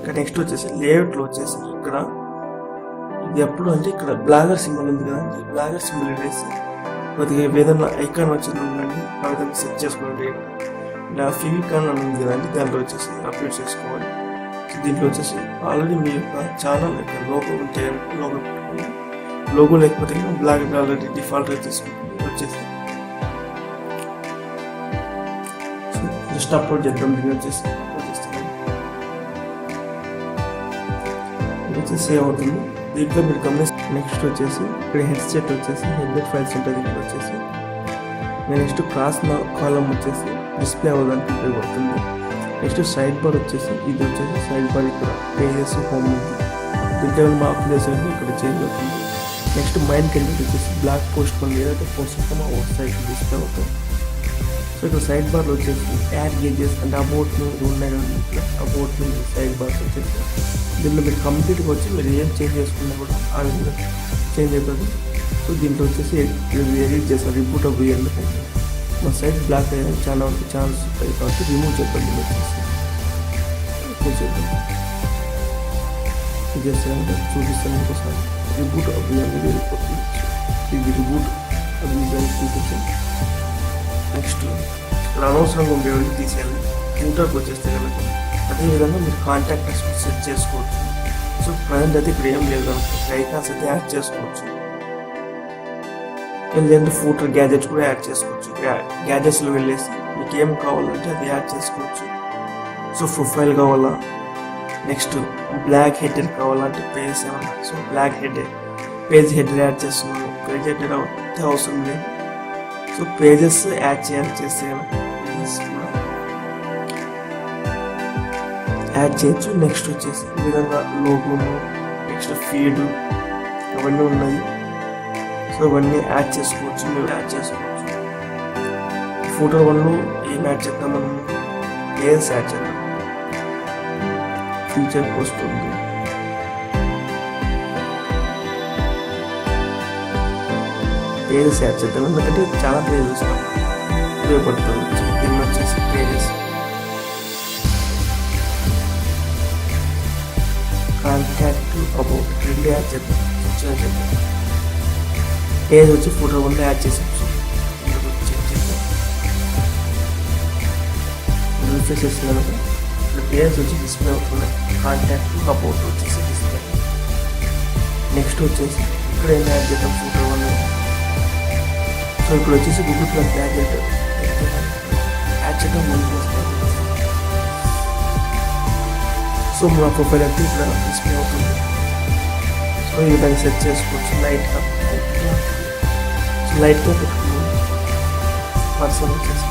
ఇక్కడ నెక్స్ట్ వచ్చేసి లేఅవుట్లో వచ్చేసి ఇక్కడ ఇది ఎప్పుడు అంటే ఇక్కడ బ్లాగర్ సింబల్ ఉంది కదండి, బ్లాగర్ సింబల్ వేసి కొద్దిగా ఏదైనా ఐకాన్ వచ్చింది ఉందండి ఆ విధంగా సెట్ చేసుకోండి. ఇలా ఫీవికాన్ అని ఉంది కదండి, దాంట్లో వచ్చేసి అప్డేట్ చేసుకోవాలి. దీంట్లో వచ్చేసి ఆల్రెడీ మీ యొక్క ఛానల్ యొక్క లోగో ఉంటే లోగో పెట్టుకోండి. లోగో లేకపోతే బ్లాక్ ఆల్రెడీ డిఫాల్ట్గా తీసుకుంటుంది వచ్చేసి. సో జస్ట్ అప్లోడ్ చేద్దాం. దీన్ని వచ్చేసి అప్లోడ్ చేస్తాను, ఇది వచ్చేసి సేవ్ అవుతుంది. దీంట్లో మీరు గమనిస్తే నెక్స్ట్ వచ్చేసి ఇక్కడ హెడ్సెట్ వచ్చేసి హెడ్సెట్ ఫైల్స్ ఉంటుంది. ఇక్కడ వచ్చేసి నెక్స్ట్ క్రాస్ కాలం వచ్చేసి డిస్ప్లే అవ్వడానికి ఉపయోగపడుతుంది. నెక్స్ట్ సైడ్ బార్ వచ్చేసి ఇది వచ్చేసి సైడ్ బార్ ఇక్కడ పేజెస్ హోమ్ ఉంది. దీంట్లో మా ప్లేస్ అనేది ఇక్కడ చేంజ్ అవుతుంది. నెక్స్ట్ మైండ్ కంటెంట్ వచ్చేసి బ్లాక్ పోస్ట్ కొన్ని ఏదైతే పోస్ట్ చేస్తామో ఆ సైడ్ డిస్ప్లే అవుతుంది. సో ఇక్కడ సైడ్ బార్లో వచ్చేసి యాడ్ గేజెస్ అంటే అబౌట్ మీ ఉన్నాయి కదా, అబౌట్ మీ సైడ్ బార్స్ వచ్చేసి దీంట్లో మీరు కంప్లీట్గా వచ్చి మీరు ఏం చేంజ్ చేసుకున్నా కూడా ఆ విధంగా చేంజ్ అవుతుంది. సో దీంట్లో వచ్చేసి ఎడిట్ చేస్తారు రిపోర్ట్ అవ్వి, ఎందుకంటే మా సైడ్ బ్లాక్ అయ్యడానికి చాలా ఛాన్స్ ఉంటాయి కాబట్టి రిమూవ్ చేద్దాం. వచ్చేసి ఇది చేస్తాను చూపిస్తాను ఇంకోసారి. రిబూట్ అవ్వి అనేది ఇది రిబూట్ అవ్వి చూపించాను. నెక్స్ట్ ఇక్కడ అనవసరంగా ఉండేవాళ్ళు తీసేయాలి. ఫూటర్కి వచ్చేస్తే కనుక అదేవిధంగా మీరు కాంటాక్ట్ సెట్ చేసుకోవచ్చు. సో ప్రజెంట్ అయితే ఇక్కడ ఏం లేదు కనుక ఐకాన్స్ అయితే యాడ్ చేసుకోవచ్చు. లేదంటే ఫూటర్ గ్యాజెట్స్ కూడా యాడ్ చేసుకోవచ్చు. గ్యాజెట్స్లో వెళ్ళేసి మీకు ఏం కావాలంటే అది యాడ్ చేసుకోవచ్చు. సో ప్రొఫైల్ కావాలా, నెక్స్ట్ బ్లాక్ హెడర్ కావాలంటే పేజ్ ఏమన్నా, so block header page header add చేస్తున్నాను. పేజ్ హెడర్ అయితే అవసరం లేదు. సో పేజెస్ యాడ్ చేస్తే యాడ్ చేయొచ్చు. నెక్స్ట్ వచ్చేసి ఈ విధంగా లోగోను, నెక్స్ట్ ఫీడ్ అవన్నీ ఉన్నాయి. సో అవన్నీ యాడ్ చేసుకోవచ్చు, మీరు యాడ్ చేసుకోవచ్చు. ఫోటో వన్లో ఏం యాడ్ చేద్దాం, మనం పేజెస్ యాడ్ చేద్దాం. ఫీచర్ పోస్ట్ ఉంది, పేజెస్ యాడ్ చేద్దాం. ఎందుకంటే చాలా పేజెస్ ఉపయోగపడుతుంది. దీన్ని వచ్చేసి పేజెస్ కాంటాక్ట్ అబౌట్ రెండు యాడ్ చేద్దాం. పేజ్ వచ్చి ఫోటో వన్లో యాడ్ చేసాం. రిఫ్రెష్ చేస్తున్నాను. ఇక్కడ పేజ్ వచ్చి డిస్ప్లే అవుతున్నాయి. కాంటాక్ట్ అబౌట్ వచ్చేసి డిస్ప్లే. నెక్స్ట్ వచ్చేసి ఇక్కడ ఏం యాడ్ చేద్దాం ఫోటో వన్లో. సో ఇప్పుడు వచ్చేసి గూగుల్ ప్లస్ గ్యాజెట్ యాడ్ చేయడం గూగుల్ ప్లస్ గ్యాజెట్. సో మా ప్రొఫైల్ అయితే ఇక్కడ డిస్ప్లే అవుతుంది. సో ఈ విధంగా సెట్ చేసుకోవచ్చు. లైట్గా పెట్టుకున్నాను పర్సన్ వచ్చేసి.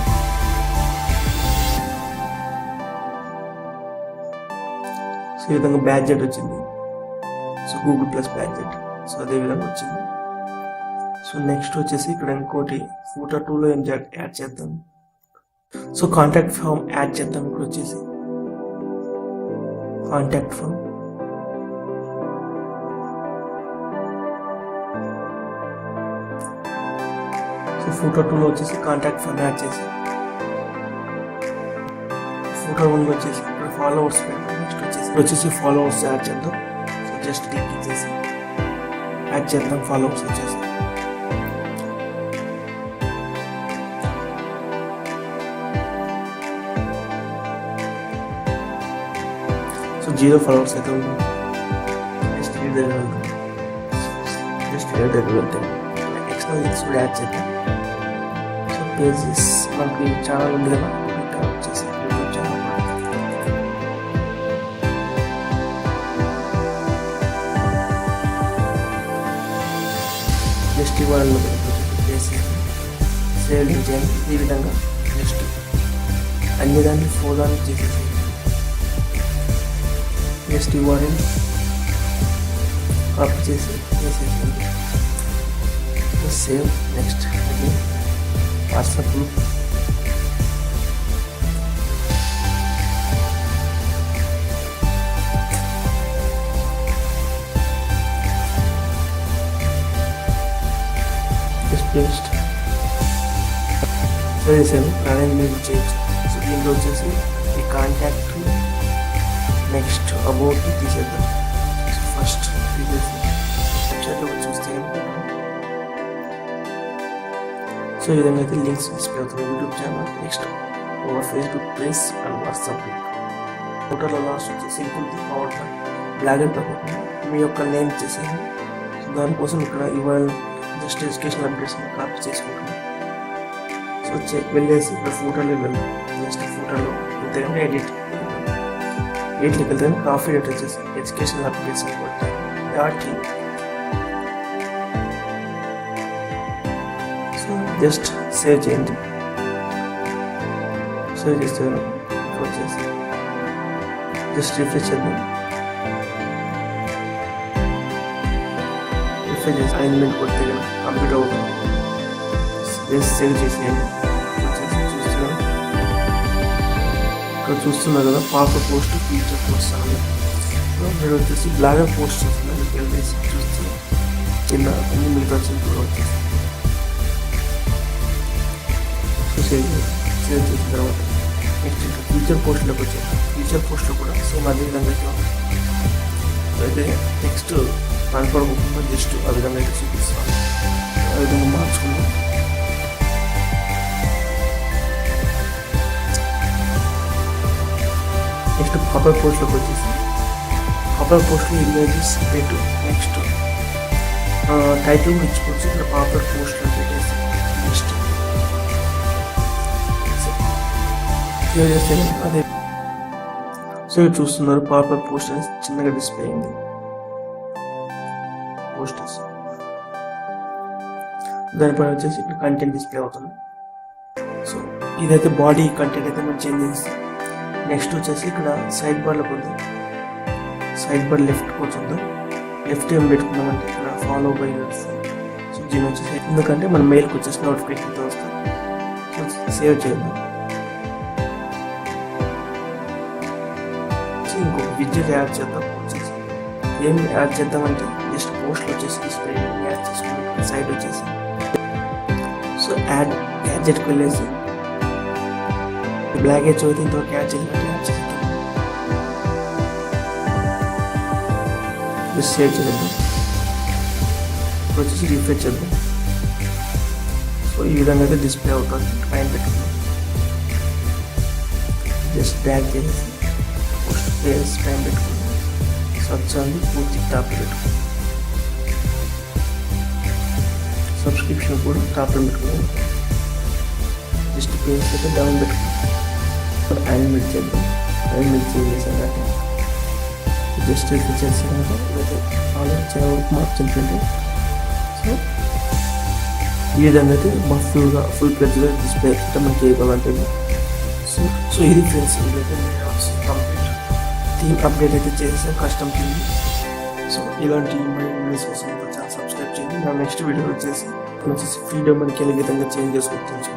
సో ఈ విధంగా బ్యాడ్జెట్ వచ్చింది. So Google plus badge. So అదే విధంగా వచ్చింది. సో నెక్స్ట్ వచ్చేసి ఇక్కడ ఇంకోటి ఫోటో 2లో ఏం యాడ్ చేద్దాం. సో కాంటాక్ట్ ఫామ్ యాడ్ చేద్దాం. ఇక్కడ వచ్చేసి కాంటాక్ట్ ఫామ్. సో ఫోటో 2లో వచ్చేసి కాంటాక్ట్ ఫామ్ యాడ్ చేసి, ఫోటో 1లో వచ్చేసి ఇక్కడ ఫాలోవర్స్ నెక్స్ట్ వచ్చేసి ఫాలోవర్స్ యాడ్ చేద్దాం. సో జస్ట్ క్లిక్ ఇచ్చేసి యాడ్ చేద్దాం ఫాలోవర్స్ వచ్చేసి. సో 0 ఫాలోవర్స్ అయితే ఉంటుంది. జస్ట్ దగ్గర వెళ్తాం. ఎక్స్ట్రా లింక్స్ కూడా యాడ్ చేద్దాం. సో పేజెస్ మనకి ఛానల్ ఉంది కదా, వచ్చేసి యూట్యూబ్ ఛానల్. జస్ట్ ఇవాళ సేవ్ చేయాలి. ఈ విధంగా జస్ట్ అన్ని దాన్ని ఫోల్డర్ చేసేసి జస్ట్ యూఆర్ఎల్ కాపీ చేసి వేసేసి save. Next WhatsApp group. Just paste so చేసాను. అరేంజ్మెంట్ చేయొచ్చు. సో దీంట్లో వచ్చేసి ఈ కాంటాక్ట్ నెక్స్ట్ అబౌట్ తీసేద్దాం. ఫస్ట్ తీసేసి వెబ్సైట్లోకి చూస్తే సో ఈ విధంగా అయితే లింక్స్ డిస్ప్లే అవుతుంది YouTube channel. Next over Facebook page and WhatsApp link. ఫోటోలో లాస్ట్ వచ్చి సింపుల్ పవర్ బ్లాగ్ అండ్ కాకుండా మీ యొక్క నేమ్ చేసేది. సో దానికోసం ఇక్కడ ఇవాళ జస్ట్ ఎడ్యుకేషన్ అప్డేట్స్ కాపీ చేసుకుంటున్నాం. సో వెళ్ళేసి ఇక్కడ ఫోటోలో వెళ్ళాం. జస్ట్ ఫోటోలో ఎంతకంటే ఎడిట్లోకి వెళ్తే కాఫీ డేట్ వచ్చేసి ఎడ్యుకేషన్ అప్డేట్స్ అనుకుంటే డాట్. సో జస్ట్ సేవ్ చేయండి. సేవ్ చేస్తే వచ్చేసి జస్ట్ రిఫ్రెష్ చేద్దాం. రిఫ్రెష్ చేసి అలైన్మెంట్ కొడితే కంప్లీట్ అవుతుంది. జస్ట్ సేవ్ చేసేయండి. ఇక్కడ చూస్తున్నారు కదా పాప పోస్ట్ ఫీచర్ పోస్ట్ అని మీరు వచ్చేసి బ్లాగర్ పోస్ట్ చేస్తున్నారు. వెళ్ళేసి చూస్తే కింద అన్ని మిగతా కూడా వచ్చేసి సేవ్ చేసిన తర్వాత నెక్స్ట్ ఫీచర్ పోస్ట్లోకి వచ్చాను. ఫీచర్ పోస్ట్లో కూడా సేమ్ అదే విధంగా అయితే నెక్స్ట్ కనపడకుండా జస్ట్ ఆ విధంగా అయితే చూపిస్తాను. ఆ విధంగా మార్చుకున్నాం. నెక్స్ట్ పాపర్ పోస్ట్లోకి వచ్చేసి పాపర్ పోస్ట్లో ఇమేజెస్ పెట్టు. నెక్స్ట్ టైటిల్ ఇచ్చుకోవచ్చు. ఇక్కడ పాపర్ పోస్ట్లో పెట్టేసి నెక్స్ట్ సేవ్ చేస్తే అదే. సో ఇది చూస్తున్నారు పాపర్ పోస్టర్స్ చిన్నగా డిస్ప్లే అయింది. పోస్టర్స్ దానిపైన వచ్చేసి ఇక్కడ కంటెంట్ డిస్ప్లే అవుతుంది. సో ఇదైతే బాడీ కంటెంట్ అయితే మనం చేంజ్ చేస్తాం. నెక్స్ట్ వచ్చేసి ఇక్కడ సైడ్ బార్లోకి ఉంది. సైడ్ బార్ లెఫ్ట్ కూర్చుందాం. లెఫ్ట్ ఏం పెట్టుకున్నామంటే ఇక్కడ ఫాలో బై వస్తుంది. సో దీని వచ్చేసి ఎందుకంటే మన మెయిల్కి వచ్చేసి నోటిఫికేషన్తో వస్తాం. సో సేవ్ చేద్దాం. ఇంకో విడ్జెట్ యాడ్ చేద్దాం. వచ్చేసి ఏం యాడ్ చేద్దామంటే జస్ట్ పోస్ట్లో వచ్చేసి డిస్ప్లే యాడ్ చేసుకుని సైడ్ వచ్చేసి సో యాడ్జెట్కి వెళ్ళేసి బ్లాక్ హెచ్ అయితే ఇంతవరకు యాడ్ చేసినట్టు యాడ్ చేద్దాం. జస్ట్ సేవ్ చేద్దాం. వచ్చేసి రిఫ్రెష్ చేద్దాం. సో ఈ విధంగా అయితే డిస్ప్లే అవుతుంది. పైన పెట్టుకుందాం. జస్ట్ డ్రాగ్ చేసి పోస్ట్ పేజ్ పైన పెట్టుకుందాం. సర్చ్ అండి పూర్తి టాప్ పెట్టుకుందాం. సబ్స్క్రిప్షన్ కూడా టాప్లో పెట్టుకుందాం. జస్ట్ పేజ్ అయితే డౌన్ పెట్టుకుందాం. యానిమేట్ చేద్దాం. యానిమేట్ చేసాక జస్ట్ రిఫ్రెష్ చేసాక ఆలోచన మార్చుంటుంటే సో ఈ విధంగా అయితే ఫుల్గా ఫుల్ ప్లెజ్గా డిస్ప్లే అయితే మనకి చేయగలంటుంది. సో ఇది ఫ్రెండ్స్ ఇదైతే కంప్లీట్ థీమ్ అప్డేట్ అయితే చేసాం కస్టమ్ థీమ్. సో ఇలాంటి వీడియోస్ కోసం ఛానల్ సబ్స్క్రైబ్ చేయండి. నా నెక్స్ట్ వీడియో వచ్చేసి ఫ్రీడమ్ మనకి ఏ విధంగా చేంజ్ చేసుకోవచ్చు.